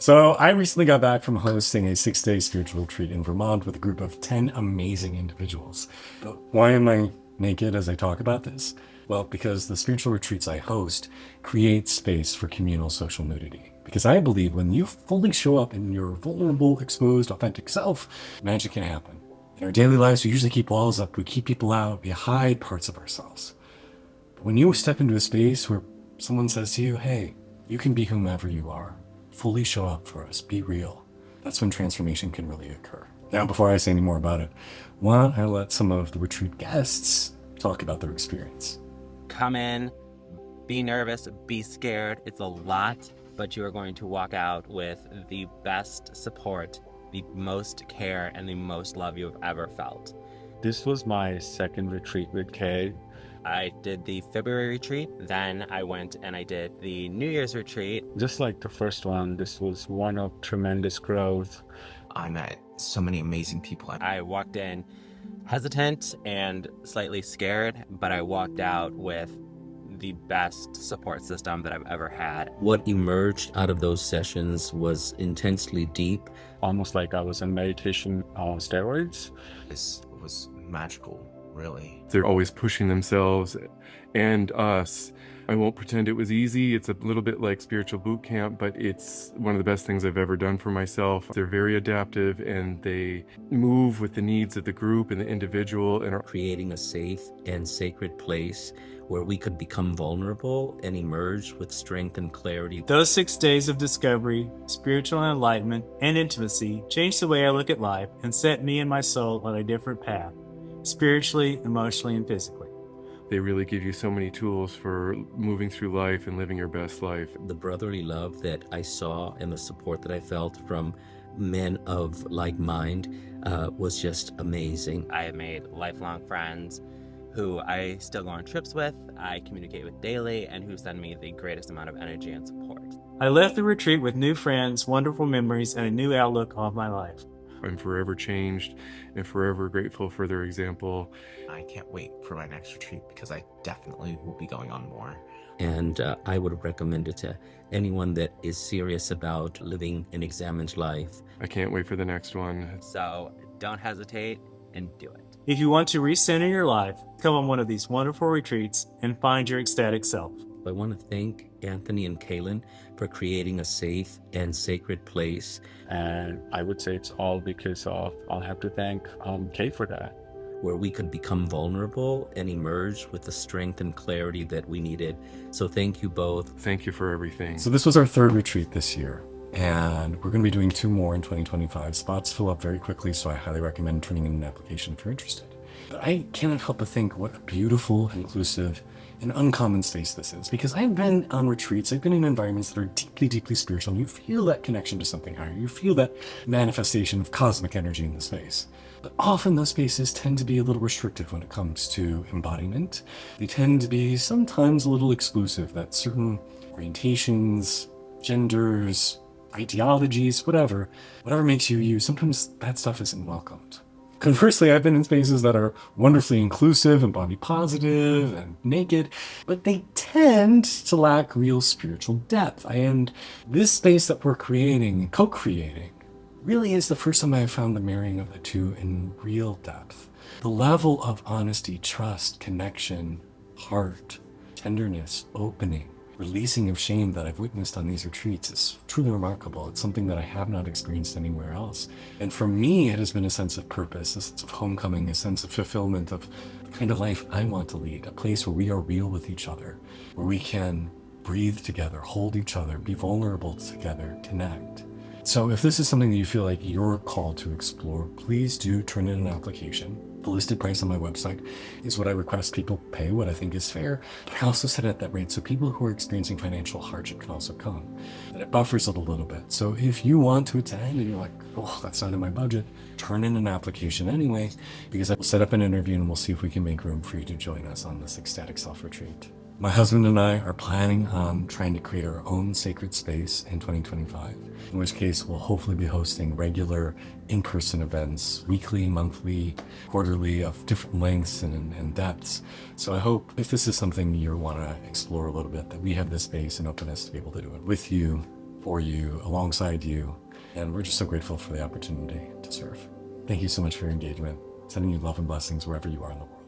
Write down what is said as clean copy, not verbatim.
So I recently got back from hosting a 6-day spiritual retreat in Vermont with a group of 10 amazing individuals. But why am I naked as I talk about this? Well, because the spiritual retreats I host create space for communal social nudity. Because I believe when you fully show up in your vulnerable, exposed, authentic self, magic can happen. In our daily lives, we usually keep walls up, we keep people out, we hide parts of ourselves. But when you step into a space where someone says to you, hey, you can be whomever you are, fully show up for us, be real, that's when transformation can really occur. Now, before I say any more about it, why don't I let some of the retreat guests talk about their experience? Come in, be nervous, be scared. It's a lot, but you are going to walk out with the best support, the most care, and the most love you've ever felt. This was my second retreat with Kay. I did the February retreat, then I went and I did the New Year's retreat. Just like the first one, this was one of tremendous growth. I met so many amazing people. I walked in hesitant and slightly scared, but I walked out with the best support system that I've ever had. What emerged out of those sessions was intensely deep. Almost like I was in meditation on steroids. This was magical, really. They're always pushing themselves and us. I won't pretend it was easy. It's a little bit like spiritual boot camp, but it's one of the best things I've ever done for myself. They're very adaptive and they move with the needs of the group and the individual and are Creating a safe and sacred place where we could become vulnerable and emerge with strength and clarity. Those 6 days of discovery, spiritual enlightenment, and intimacy changed the way I look at life and set me and my soul on a different path, spiritually, emotionally, and physically. They really give you so many tools for moving through life and living your best life. The brotherly love that I saw and the support that I felt from men of like mind was just amazing. I have made lifelong friends who I still go on trips with, I communicate with daily, and who send me the greatest amount of energy and support. I left the retreat with new friends, wonderful memories, and a new outlook on my life. I'm forever changed and forever grateful for their example. I can't wait for my next retreat because I definitely will be going on more. And I would recommend it to anyone that is serious about living an examined life. I can't wait for the next one. So don't hesitate and do it. If you want to recenter your life, come on one of these wonderful retreats and find your ecstatic self. I want to thank Anthony and Kaylin for creating a safe and sacred place. And I would say it's all because of, I'll have to thank Kay for that. Where we could become vulnerable and emerge with the strength and clarity that we needed. So thank you both. Thank you for everything. So this was our third retreat this year, and we're going to be doing 2 more in 2025. Spots fill up very quickly, so I highly recommend turning in an application if you're interested. But I cannot help but think what a beautiful, inclusive, and uncommon space this is, because I've been on retreats, I've been in environments that are deeply, deeply spiritual, and you feel that connection to something higher. You feel that manifestation of cosmic energy in the space. But often those spaces tend to be a little restrictive when it comes to embodiment. They tend to be sometimes a little exclusive, that certain orientations, genders, ideologies, whatever makes you you, sometimes that stuff isn't welcomed. Conversely, I've been in spaces that are wonderfully inclusive and body positive and naked, but they tend to lack real spiritual depth. And this space that we're creating, co-creating, really is the first time I've found the marrying of the two in real depth. The level of honesty, trust, connection, heart, tenderness, opening, releasing of shame that I've witnessed on these retreats is truly remarkable. It's something that I have not experienced anywhere else. And for me, it has been a sense of purpose, a sense of homecoming, a sense of fulfillment of the kind of life I want to lead, a place where we are real with each other, where we can breathe together, hold each other, be vulnerable together, connect. So if this is something that you feel like you're called to explore, please do turn in an application. The listed price on my website is what I request people pay, what I think is fair, but I also set it at that rate so people who are experiencing financial hardship can also come. And it buffers it a little bit. So if you want to attend and you're like, oh, that's not in my budget, turn in an application anyway, because I will set up an interview and we'll see if we can make room for you to join us on this ecstatic self-retreat. My husband and I are planning on trying to create our own sacred space in 2025, in which case we'll hopefully be hosting regular in-person events, weekly, monthly, quarterly, of different lengths and depths. So I hope if this is something you want to explore a little bit, that we have the space and openness to be able to do it with you for you, alongside you. And we're just so grateful for the opportunity to serve. Thank you so much for your engagement. Sending you love and blessings wherever you are in the world.